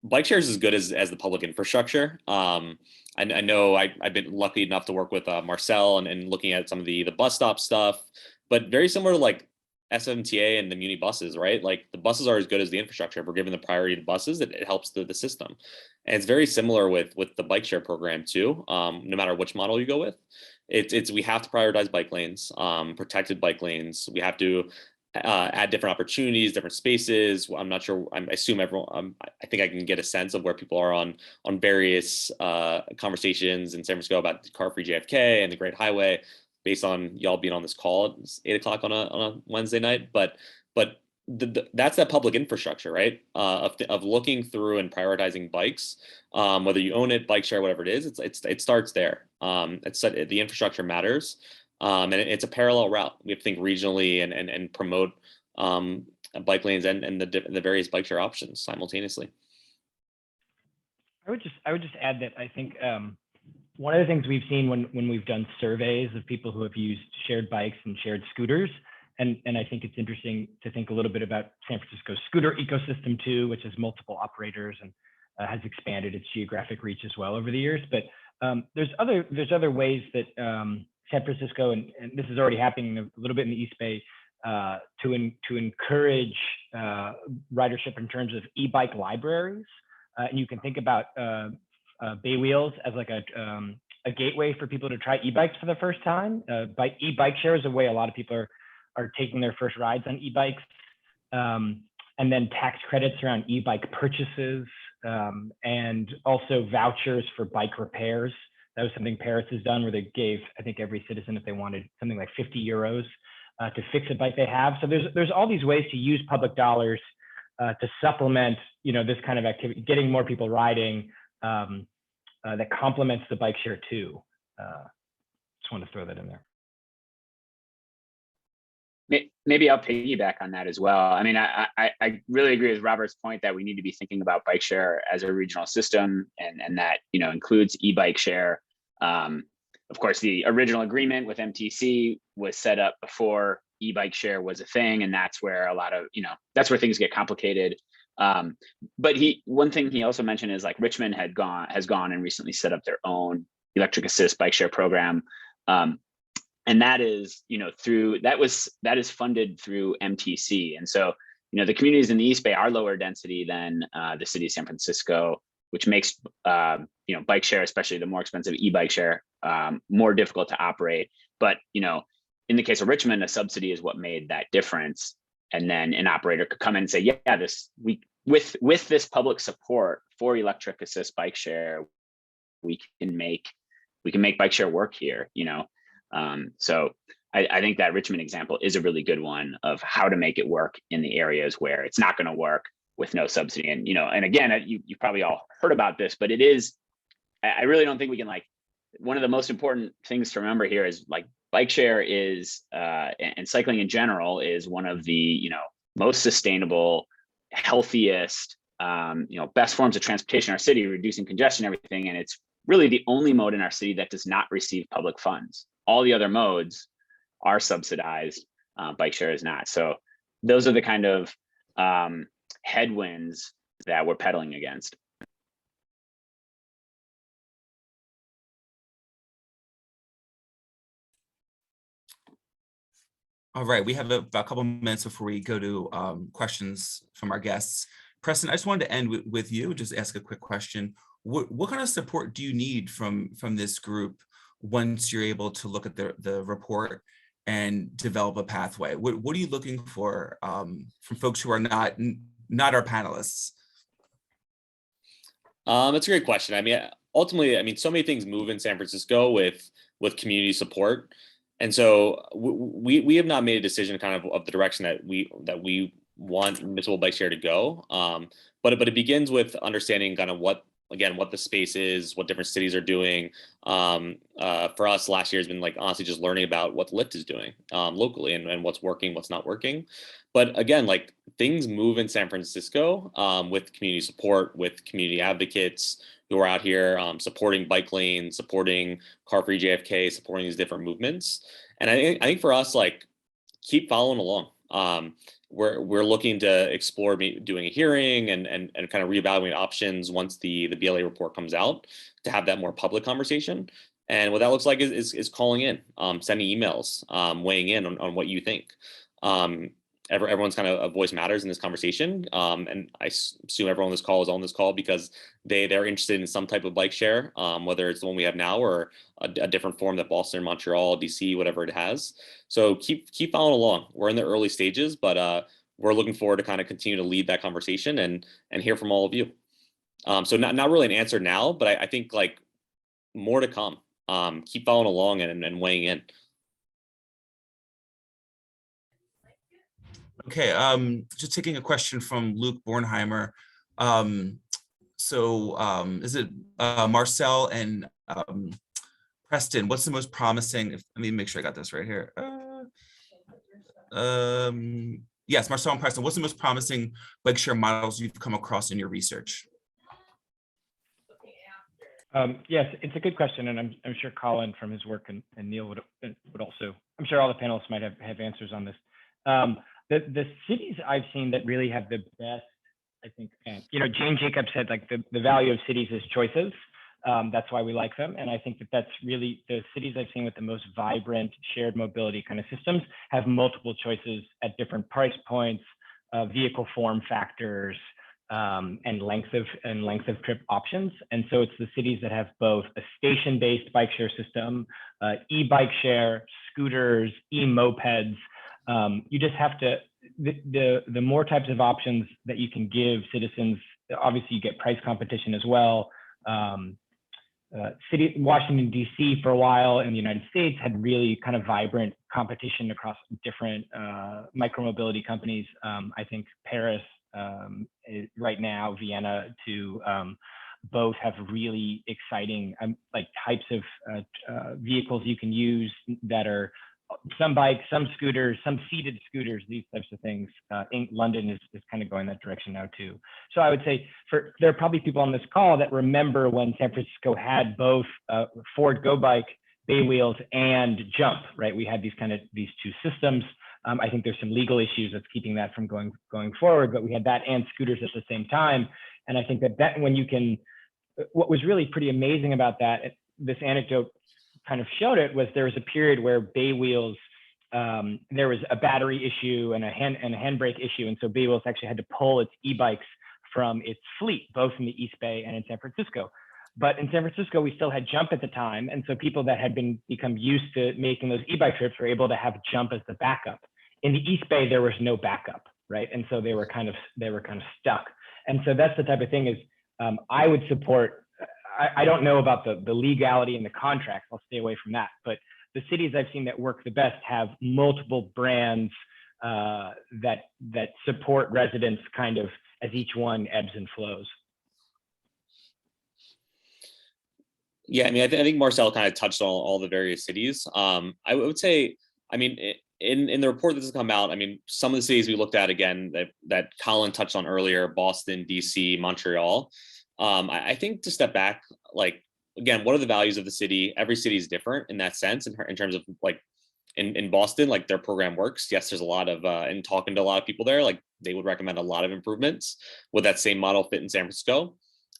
[SPEAKER 6] bike share is as good as the public infrastructure. I know I've been lucky enough to work with Marcel and looking at some of the bus stop stuff, but very similar to like SMTA and the Muni buses, right? Like the buses are as good as the infrastructure. If we're giving the priority to buses, it helps the system. And it's very similar with the bike share program too. No matter which model you go with, we have to prioritize bike lanes, protected bike lanes. We have to add different opportunities, different spaces. I'm not sure. I assume everyone. I think I can get a sense of where people are on various conversations in San Francisco about car-free JFK and the Great Highway, based on y'all being on this call. It's 8 o'clock on a Wednesday night, but that's that public infrastructure, right? Of looking through and prioritizing bikes, whether you own it, bike share, whatever it is. It starts there. The infrastructure matters. And it's a parallel route. We have to think regionally and promote bike lanes and the various bike share options simultaneously.
[SPEAKER 2] I would just add that I think one of the things we've seen when we've done surveys of people who have used shared bikes and shared scooters, and I think it's interesting to think a little bit about San Francisco's scooter ecosystem too, which has multiple operators and has expanded its geographic reach as well over the years. But there's other ways that San Francisco, and this is already happening a little bit in the East Bay, to encourage ridership in terms of e-bike libraries. And you can think about Bay Wheels as like a gateway for people to try e-bikes for the first time. E-bike share is a way a lot of people are taking their first rides on e-bikes. And then tax credits around e-bike purchases, and also vouchers for bike repairs. That was something Paris has done, where they gave, I think, every citizen, if they wanted, something like 50 euros to fix a bike they have. So there's all these ways to use public dollars to supplement, this kind of activity, getting more people riding, that complements the bike share too. Just want to throw that in there.
[SPEAKER 5] Maybe I'll piggyback on that as well. I mean, I really agree with Robert's point that we need to be thinking about bike share as a regional system, and that includes e-bike share. Of course, the original agreement with MTC was set up before e-bike share was a thing, and that's where a lot of that's where things get complicated. But one thing he also mentioned is like Richmond has gone and recently set up their own electric assist bike share program. And that is, that is funded through MTC. And so, the communities in the East Bay are lower density than the city of San Francisco, which makes, bike share, especially the more expensive e-bike share, more difficult to operate. But, in the case of Richmond, a subsidy is what made that difference. And then an operator could come in and say, yeah, with this public support for electric assist bike share, we can make bike share work here, So I think that Richmond example is a really good one of how to make it work in the areas where it's not going to work with no subsidy. And, and again, you probably all heard about this, but I really don't think we can, one of the most important things to remember here is bike share is, and cycling in general is one of the, most sustainable, healthiest, best forms of transportation in our city, reducing congestion, everything. And it's really the only mode in our city that does not receive public funds. All the other modes are subsidized. Bike share is not. So those are the kind of headwinds that we're pedaling against.
[SPEAKER 1] All right, we have a couple minutes before we go to questions from our guests. Preston, I just wanted to end with you, just ask a quick question. What kind of support do you need from this group once you're able to look at the report and develop a pathway? What are you looking for from folks who are not our panelists?
[SPEAKER 6] That's a great question. I mean, ultimately, so many things move in San Francisco with community support. And so we have not made a decision kind of the direction that we want municipal bike share to go. But it begins with understanding kind of what the space is, what different cities are doing. For us, last year has been honestly just learning about what Lyft is doing locally and what's working, what's not working. But again, things move in San Francisco with community support, with community advocates who are out here supporting bike lanes, supporting car-free JFK, supporting these different movements. And I think for us, keep following along. We're looking to explore doing a hearing and kind of reevaluate options once the BLA report comes out to have that more public conversation. And what that looks like is calling in, sending emails, weighing in on what you think. Everyone's kind of a voice matters in this conversation. And I assume everyone on this call is on this call because they're interested in some type of bike share, whether it's the one we have now or a different form that Boston, Montreal, DC, whatever it has. So keep following along. We're in the early stages, but we're looking forward to kind of continue to lead that conversation and hear from all of you. So not really an answer now, but I think more to come. Keep following along and weighing in.
[SPEAKER 1] Okay, just taking a question from Luke Bornheimer. Is it Marcel and Preston? What's the most promising? Let me make sure I got this right here. Yes, Marcel and Preston. What's the most promising bike share models you've come across in your research?
[SPEAKER 2] Yes, it's a good question, and I'm sure Colin from his work and Neil would also. I'm sure all the panelists might have answers on this. The cities I've seen that really have the best, I think, Jane Jacobs said the value of cities is choices. That's why we like them. And I think that's really the cities I've seen with the most vibrant shared mobility kind of systems have multiple choices at different price points, vehicle form factors, and length of trip options. And so it's the cities that have both a station-based bike share system, e-bike share, scooters, e-mopeds. You just have to, the more types of options that you can give citizens, obviously you get price competition as well. Washington, DC for a while in the United States had really kind of vibrant competition across different micromobility companies. I think Paris right now, Vienna too, both have really exciting types of vehicles you can use that are some bikes, some scooters, some seated scooters, these types of things. London is kind of going that direction now too. So I would say there are probably people on this call that remember when San Francisco had both Ford Go Bike, Bay Wheels, and Jump, right? We had these two systems. I think there's some legal issues that's keeping that from going forward, but we had that and scooters at the same time. And I think that when you can, what was really pretty amazing about that, this anecdote kind of showed it was there was a period where Bay Wheels, there was a battery issue and a handbrake issue. And so Bay Wheels actually had to pull its e-bikes from its fleet, both in the East Bay and in San Francisco. But in San Francisco, we still had Jump at the time. And so people that had become used to making those e-bike trips were able to have Jump as the backup. In the East Bay, there was no backup, right? And so they were kind of stuck. And so that's the type of thing is I would support, I don't know about the legality and the contracts, I'll stay away from that. But the cities I've seen that work the best have multiple brands that support residents kind of as each one ebbs and flows.
[SPEAKER 6] Yeah, I mean, I think Marcel kind of touched on all the various cities. I would say, I mean, in the report that's come out, I mean, some of the cities we looked at again that Colin touched on earlier, Boston, DC, Montreal. I think to step back, like, again, what are the values of the city? Every city is different in that sense, in terms of like in Boston, like their program works. Yes, there's a lot of, and talking to a lot of people there, like they would recommend a lot of improvements. Would that same model fit in San Francisco?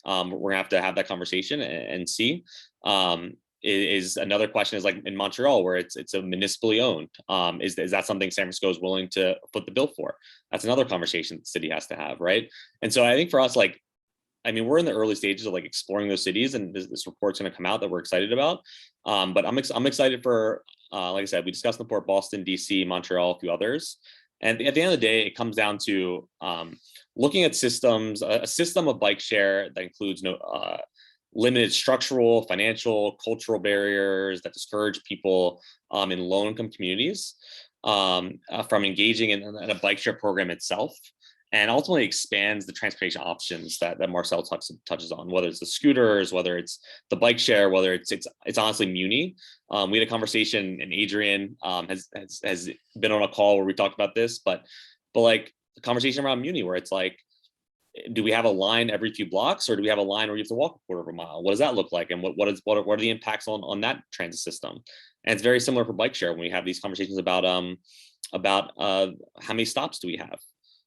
[SPEAKER 6] We're gonna have to have that conversation and see. Is another question is like in Montreal, where it's a municipally owned. Is that something San Francisco is willing to foot the bill for? That's another conversation the city has to have, right? And so I think for us, like, I mean, we're in the early stages of like exploring those cities, and this report's going to come out that we're excited about. But I'm excited for, like I said, we discussed in the report, Boston, DC, Montreal, a few others. And at the end of the day, it comes down to looking at systems, a system of bike share that includes limited structural, financial, cultural barriers that discourage people in low-income communities from engaging in a bike share program itself, and ultimately expands the transportation options that Marcel touches on, whether it's the scooters, whether it's the bike share, whether it's honestly Muni. We had a conversation, and Adrian has been on a call where we talked about this, but like the conversation around Muni, where it's like, do we have a line every few blocks, or do we have a line where you have to walk a quarter of a mile? What does that look like? And what are the impacts on that transit system? And it's very similar for bike share when we have these conversations about how many stops do we have?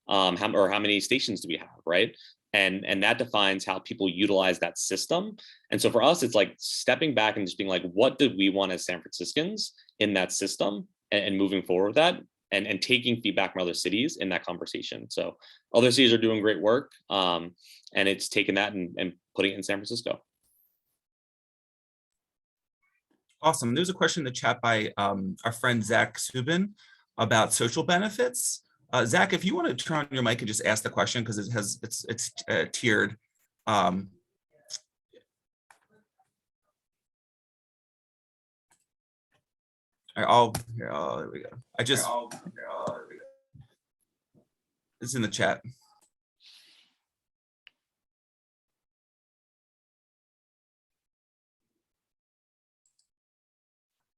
[SPEAKER 6] How many stations do we have, right? And that defines how people utilize that system. And so for us, it's like stepping back and just being like, what did we want as San Franciscans in that system, and moving forward with that, and taking feedback from other cities in that conversation. So other cities are doing great work, and it's taking that and putting it in San Francisco.
[SPEAKER 1] Awesome. There's a question in the chat by our friend Zach Subin about social benefits. Zach, if you want to turn on your mic and just ask the question, because it's tiered. Here, there we go. It's in the chat.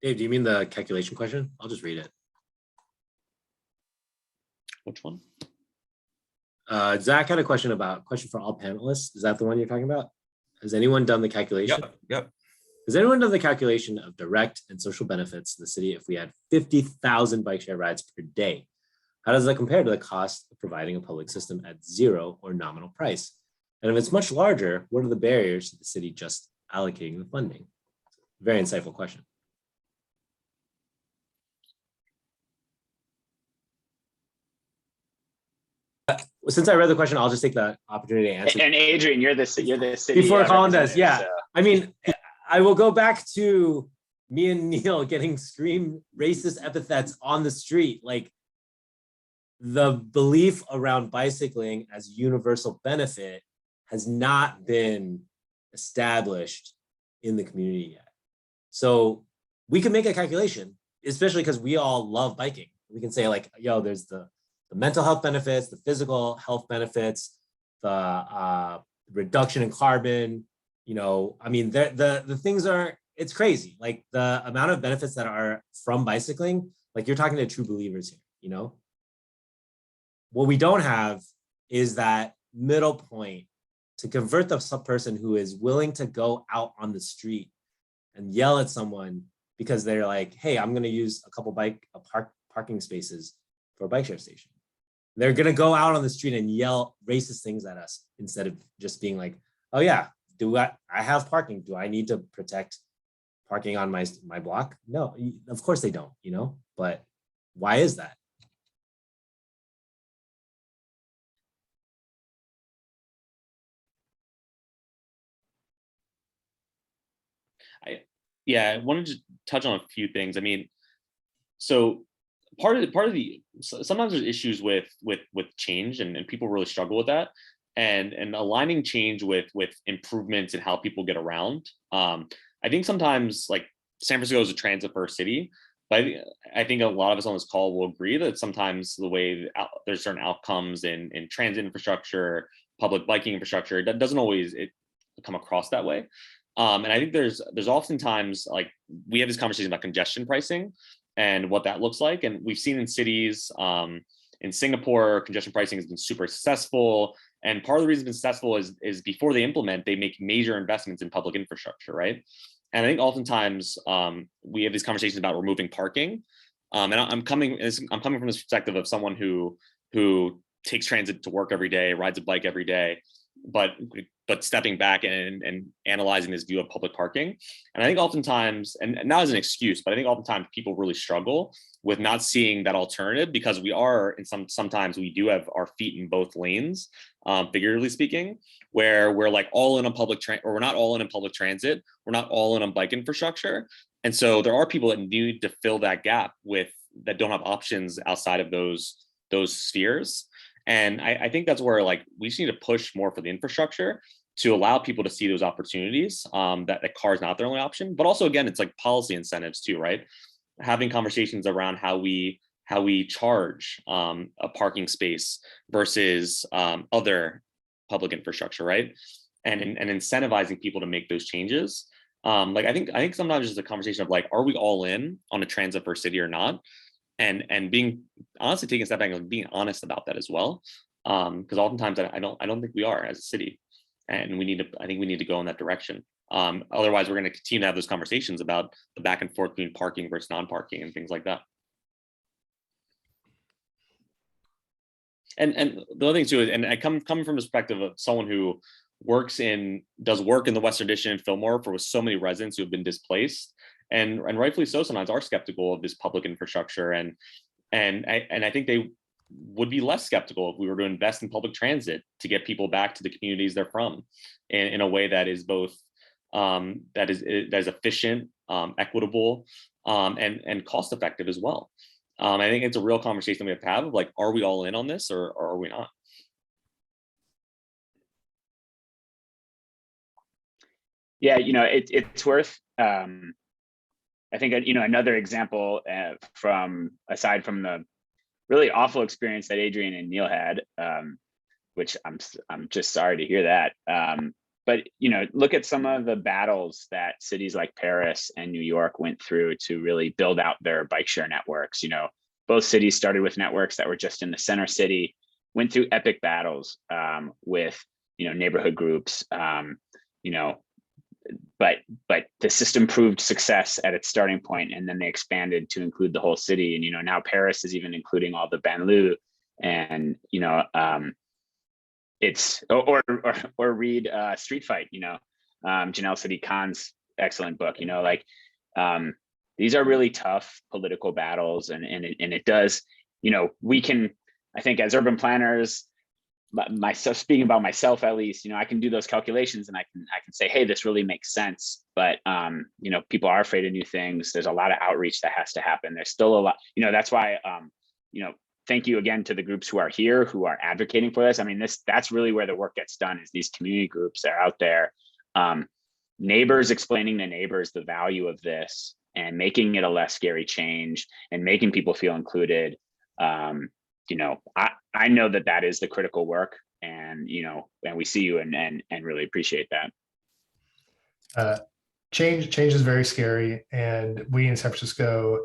[SPEAKER 3] Dave, do you mean the calculation question? I'll just read it.
[SPEAKER 6] Which one?
[SPEAKER 3] Zach had a question for all panelists. Is that the one you're talking about? Has anyone done the calculation?
[SPEAKER 1] Yep.
[SPEAKER 3] Has anyone done the calculation of direct and social benefits to the city if we had 50,000 bike share rides per day? How does that compare to the cost of providing a public system at zero or nominal price? And if it's much larger, what are the barriers to the city just allocating the funding? Very insightful question. Since I read the question, I'll just take the opportunity to answer.
[SPEAKER 5] And Adrian, you're the city
[SPEAKER 3] before Colin does. Yeah,
[SPEAKER 5] so.
[SPEAKER 3] I mean, I will go back to me and Neil getting screamed racist epithets on the street. Like, the belief around bicycling as universal benefit has not been established in the community yet. So we can make a calculation, especially because we all love biking. We can say like, yo, there's the mental health benefits, the physical health benefits, the reduction in carbon. You know, I mean, the things are, it's crazy. Like the amount of benefits that are from bicycling, like you're talking to true believers here, you know? What we don't have is that middle point to convert the person who is willing to go out on the street and yell at someone because they're like, hey, I'm gonna use a couple parking spaces for a bike share station. They're gonna go out on the street and yell racist things at us instead of just being like, oh yeah, I have parking? Do I need to protect parking on my block? No, of course they don't, but why is that?
[SPEAKER 6] I wanted to touch on a few things. I mean, so sometimes there's issues with change, and people really struggle with that, and aligning change with improvements in how people get around. I think sometimes, like, San Francisco is a transit first city, but I think a lot of us on this call will agree that sometimes the way there's certain outcomes in transit infrastructure, public biking infrastructure, that doesn't always come across that way. And I think there's oftentimes, like, we have this conversation about congestion pricing and what that looks like. And we've seen in cities, in Singapore, congestion pricing has been super successful. And part of the reason it's been successful is before they implement, they make major investments in public infrastructure, right? And I think oftentimes we have these conversations about removing parking. And I'm coming from this perspective of someone who takes transit to work every day, rides a bike every day, but stepping back and analyzing this view of public parking. And I think oftentimes, and not as an excuse, but I think oftentimes people really struggle with not seeing that alternative, because we are, and sometimes we do have our feet in both lanes, figuratively speaking, where we're like all in on public transit, or we're not all in on public transit, we're not all in on bike infrastructure. And so there are people that need to fill that gap that don't have options outside of those spheres. And I think that's where, like, we just need to push more for the infrastructure to allow people to see those opportunities, that car is not their only option. But also, again, it's like policy incentives too, right? Having conversations around how we charge a parking space versus other public infrastructure, right? And incentivizing people to make those changes. Like, I think sometimes it's a conversation of, like, are we all in on a transit first city or not? And being honestly, taking a step back and being honest about that as well, because oftentimes I don't think we are as a city, and I think we need to go in that direction. Otherwise, we're going to continue to have those conversations about the back and forth between parking versus non-parking and things like that. And the other thing too is, and I coming from the perspective of someone who does work in the Western Addition in Fillmore with so many residents who have been displaced. And rightfully so, sometimes are skeptical of this public infrastructure, and I think they would be less skeptical if we were to invest in public transit to get people back to the communities they're from, in a way that is both that is efficient, equitable, and cost effective as well. I think it's a real conversation we have to have of, like, are we all in on this, or are we not?
[SPEAKER 5] Yeah, it's worth. I think another example aside from the really awful experience that Adrian and Neil had, which I'm just sorry to hear that. But look at some of the battles that cities like Paris and New York went through to really build out their bike share networks. Both cities started with networks that were just in the center city, went through epic battles with neighborhood groups. But the system proved success at its starting point, and then they expanded to include the whole city. And now Paris is even including all the banlieue, and it's or read Street Fight. Janelle City Khan's excellent book. These are really tough political battles, and it does. We can, I think, as urban planners, myself, speaking about myself at least, I can do those calculations and I can say, hey, this really makes sense. But people are afraid of new things. There's a lot of outreach that has to happen. There's still a lot, that's why thank you again to the groups who are here, who are advocating for this. I mean, that's really where the work gets done, is these community groups that are out there, neighbors explaining to neighbors the value of this and making it a less scary change and making people feel included. I know that is the critical work, and and we see you and really appreciate that.
[SPEAKER 4] Change is very scary, and we in San Francisco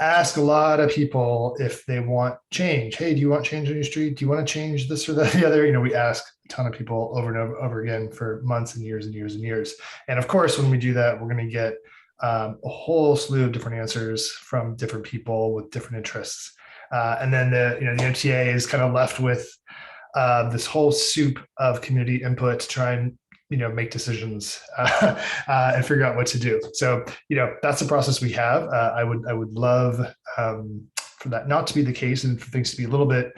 [SPEAKER 4] ask a lot of people if they want change. Hey, do you want change on your street? Do you want to change this or that, the other? We ask a ton of people over and over again for months and years and years and years. And of course, when we do that, we're going to get a whole slew of different answers from different people with different interests. And then the MTA is kind of left with this whole soup of community input to try and make decisions and figure out what to do. So, that's the process we have. I would love for that not to be the case, and for things to be a little bit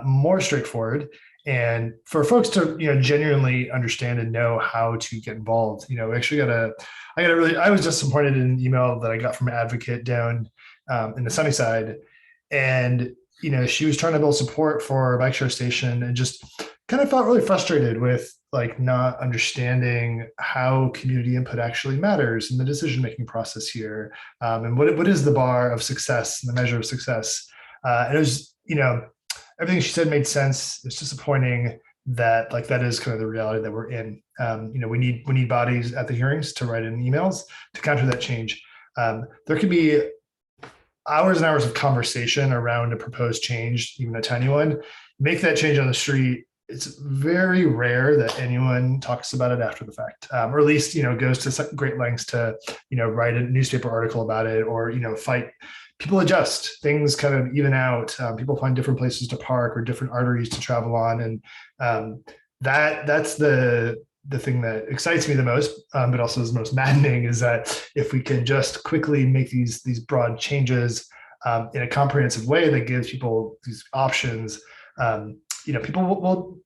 [SPEAKER 4] more straightforward, and for folks to genuinely understand and know how to get involved. I was disappointed in an email that I got from an advocate down in the Sunnyside, and she was trying to build support for a bike share station, and just kind of felt really frustrated with like not understanding how community input actually matters in the decision-making process here, and what is the bar of success and the measure of success. And it was, everything she said made sense. It's disappointing that like that is kind of the reality that we're in. We need bodies at the hearings to write in emails to counter that change. There could be hours and hours of conversation around a proposed change, even a tiny one. Make that change on the street. It's very rare that anyone talks about it after the fact, or at least goes to great lengths to write a newspaper article about it, or fight. People adjust, things kind of even out. People find different places to park or different arteries to travel on, and that's the thing that excites me the most, but also is most maddening, is that if we can just quickly make these broad changes in a comprehensive way that gives people these options,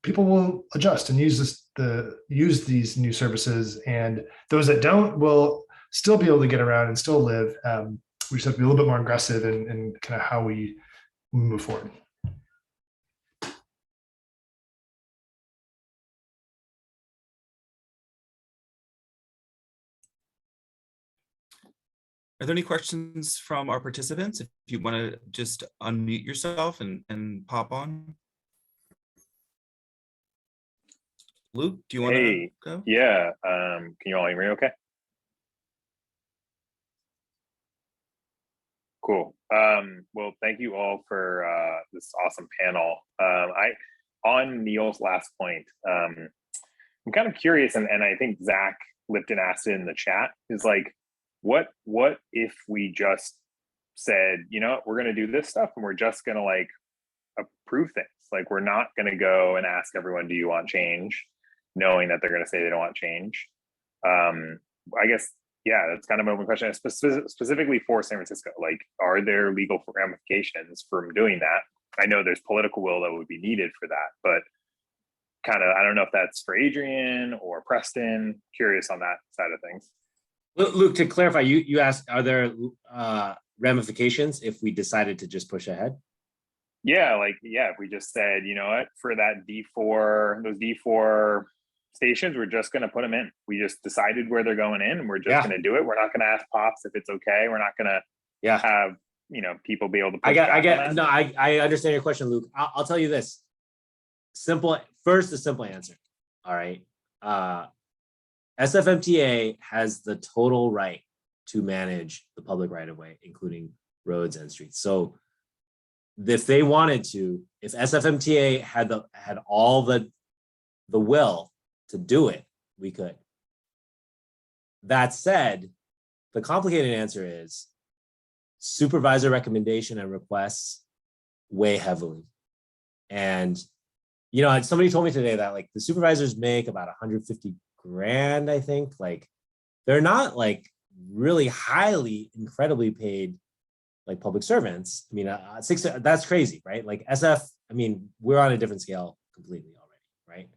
[SPEAKER 4] people will adjust and use these new services, and those that don't will still be able to get around and still live. We just have to be a little bit more aggressive in kind of how we move forward.
[SPEAKER 1] Are there any questions from our participants? If you want to just unmute yourself and pop on. Luke, do you want to go?
[SPEAKER 8] Yeah. Can you all hear me okay? Cool. Well, thank you all for this awesome panel. On Neil's last point, I'm kind of curious, and I think Zach Lipton asked it in the chat, is like, what if we just said, we're going to do this stuff and we're just going to like approve things. Like, we're not going to go and ask everyone, do you want change? Knowing that they're going to say they don't want change. I guess, yeah, that's kind of an open question. Specifically for San Francisco, like, are there legal ramifications from doing that? I know there's political will that would be needed for that, but kind of, I don't know if that's for Adrian or Preston. Curious on that side of things.
[SPEAKER 3] Luke, to clarify, you asked, are there ramifications if we decided to just push ahead?
[SPEAKER 8] Yeah, if we just said, you know what, for that those D4 stations, we're just going to put them in. We just decided where they're going in, and we're just going to do it. We're not going to ask pops if it's okay. We're not going to have people be able to.
[SPEAKER 3] I understand your question, Luke. I'll tell you this. The simple answer. All right. SFMTA has the total right to manage the public right of way, including roads and streets. So if they wanted to, if SFMTA had all the will to do it, we could. That said, the complicated answer is supervisor recommendation and requests weigh heavily. And somebody told me today that like the supervisors make about 150 grand, I think. Like, they're not like really highly, incredibly paid like public servants. I mean, that's crazy, right? Like SF, I mean, we're on a different scale completely already, right?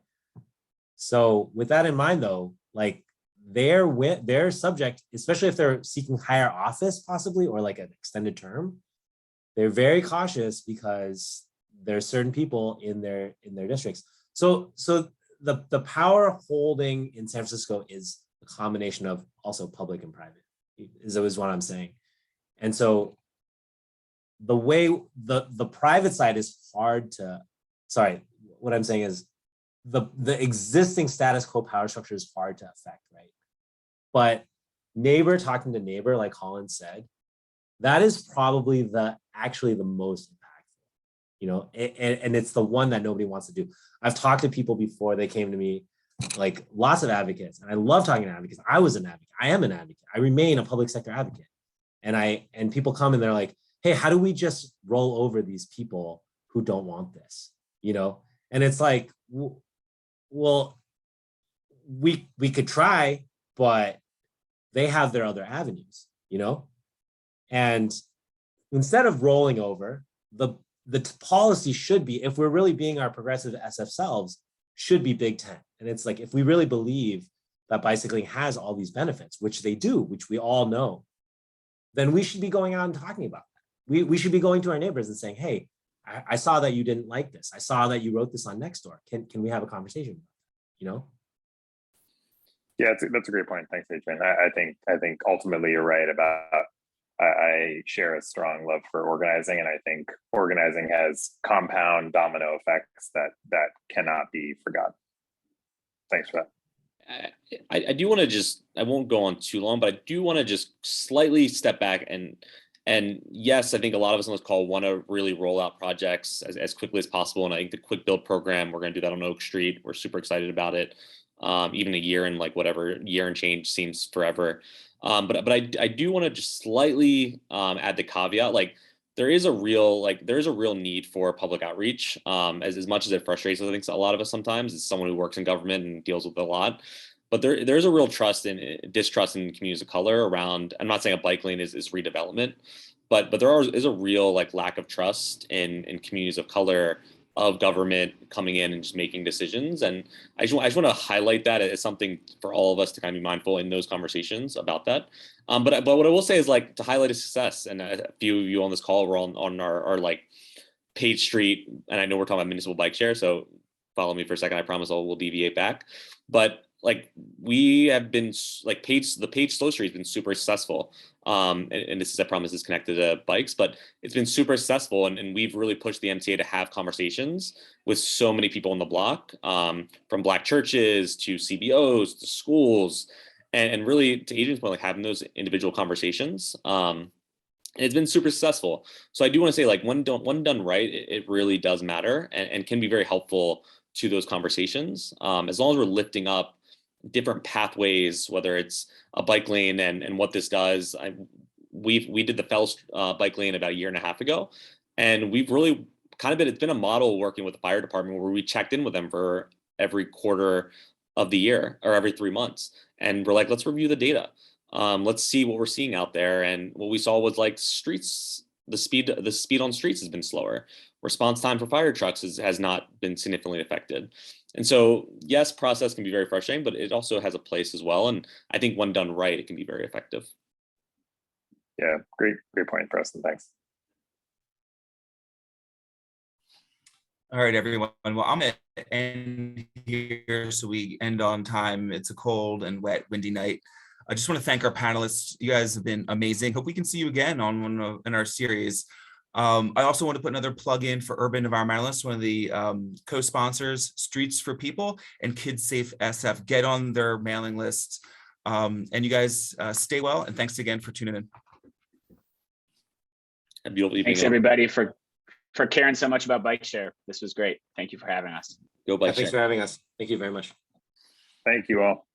[SPEAKER 3] So with that in mind, though, like they're subject, especially if they're seeking higher office, possibly, or like an extended term, they're very cautious because there's certain people in their districts. So the power holding in San Francisco is a combination of also public and private, is what I'm saying. And so the way the private side is hard to, what I'm saying is the existing status quo power structure is hard to affect, right? But neighbor talking to neighbor, like Colin said, that is probably actually the most impactful, and it's the one that nobody wants to do. I've talked to people before, they came to me, like lots of advocates, and I love talking to advocates. I was an advocate. I am an advocate. I remain a public sector advocate. And people come and they're like, hey, how do we just roll over these people who don't want this? And it's like, well, we could try, but they have their other avenues, you know? And instead of rolling over, the policy should be, if we're really being our progressive SF selves, should be Big Tent. And it's like, if we really believe that bicycling has all these benefits, which they do, which we all know, then we should be going out and talking about that. We should be going to our neighbors and saying, hey, I saw that you didn't like this. I saw that you wrote this on Nextdoor. Can we have a conversation? You know?
[SPEAKER 8] Yeah, that's a great point. Thanks, Adrian. I think ultimately you're right about. I share a strong love for organizing, and I think organizing has compound domino effects that cannot be forgotten. Thanks for that.
[SPEAKER 6] I do want to just, I won't go on too long, but I do want to just slightly step back and yes, I think a lot of us on this call want to really roll out projects as quickly as possible. And I think the quick build program, we're going to do that on Oak Street. We're super excited about it. Even a year and like whatever, year and change seems forever. But I do want to just slightly add the caveat, like there is a real need for public outreach. As much as it frustrates, I think a lot of us sometimes, as someone who works in government and deals with a lot. But there's a real distrust in communities of color around. I'm not saying a bike lane is redevelopment, but there is a real like lack of trust in communities of color of government coming in and just making decisions. And I just want to highlight that as something for all of us to kind of be mindful in those conversations about that. But what I will say is like to highlight a success, and a few of you on this call were on our like Page Street, and I know we're talking about municipal bike share, so follow me for a second. I promise we'll deviate back. But like we have been like the Page Slow Street has been super successful. And this is, I promise, is connected to bikes, but it's been super successful. And we've really pushed the MTA to have conversations with so many people on the block, from Black churches to CBOs to schools, and really to Adrian's point, like having those individual conversations. It's been super successful. So I do want to say, like, when done right, it really does matter and can be very helpful to those conversations. As long as we're lifting up different pathways, whether it's a bike lane and what this does. We did the Fells bike lane about a year and a half ago, and we've really it's been a model working with the fire department where we checked in with them for every quarter of the year or every 3 months, and we're like, let's review the data. Let's see what we're seeing out there. And what we saw was like streets, the speed on streets has been slower. Response time for fire trucks has not been significantly affected. And so, yes, process can be very frustrating, but it also has a place as well. And I think when done right, it can be very effective.
[SPEAKER 8] Yeah, great point, Preston. Thanks.
[SPEAKER 1] All right, everyone. Well, I'm going to end here so we end on time. It's a cold and wet, windy night. I just want to thank our panelists. You guys have been amazing. Hope we can see you again in our series. I also want to put another plug in for Urban Environmentalists, one of the co-sponsors, Streets for People and Kids Safe SF. Get on their mailing list. And you guys stay well. And thanks again for tuning in.
[SPEAKER 5] Thanks everybody for caring so much about bike share. This was great. Thank you for having us.
[SPEAKER 6] Go bike share.
[SPEAKER 3] Thanks for having us. Thank you very much.
[SPEAKER 8] Thank you all.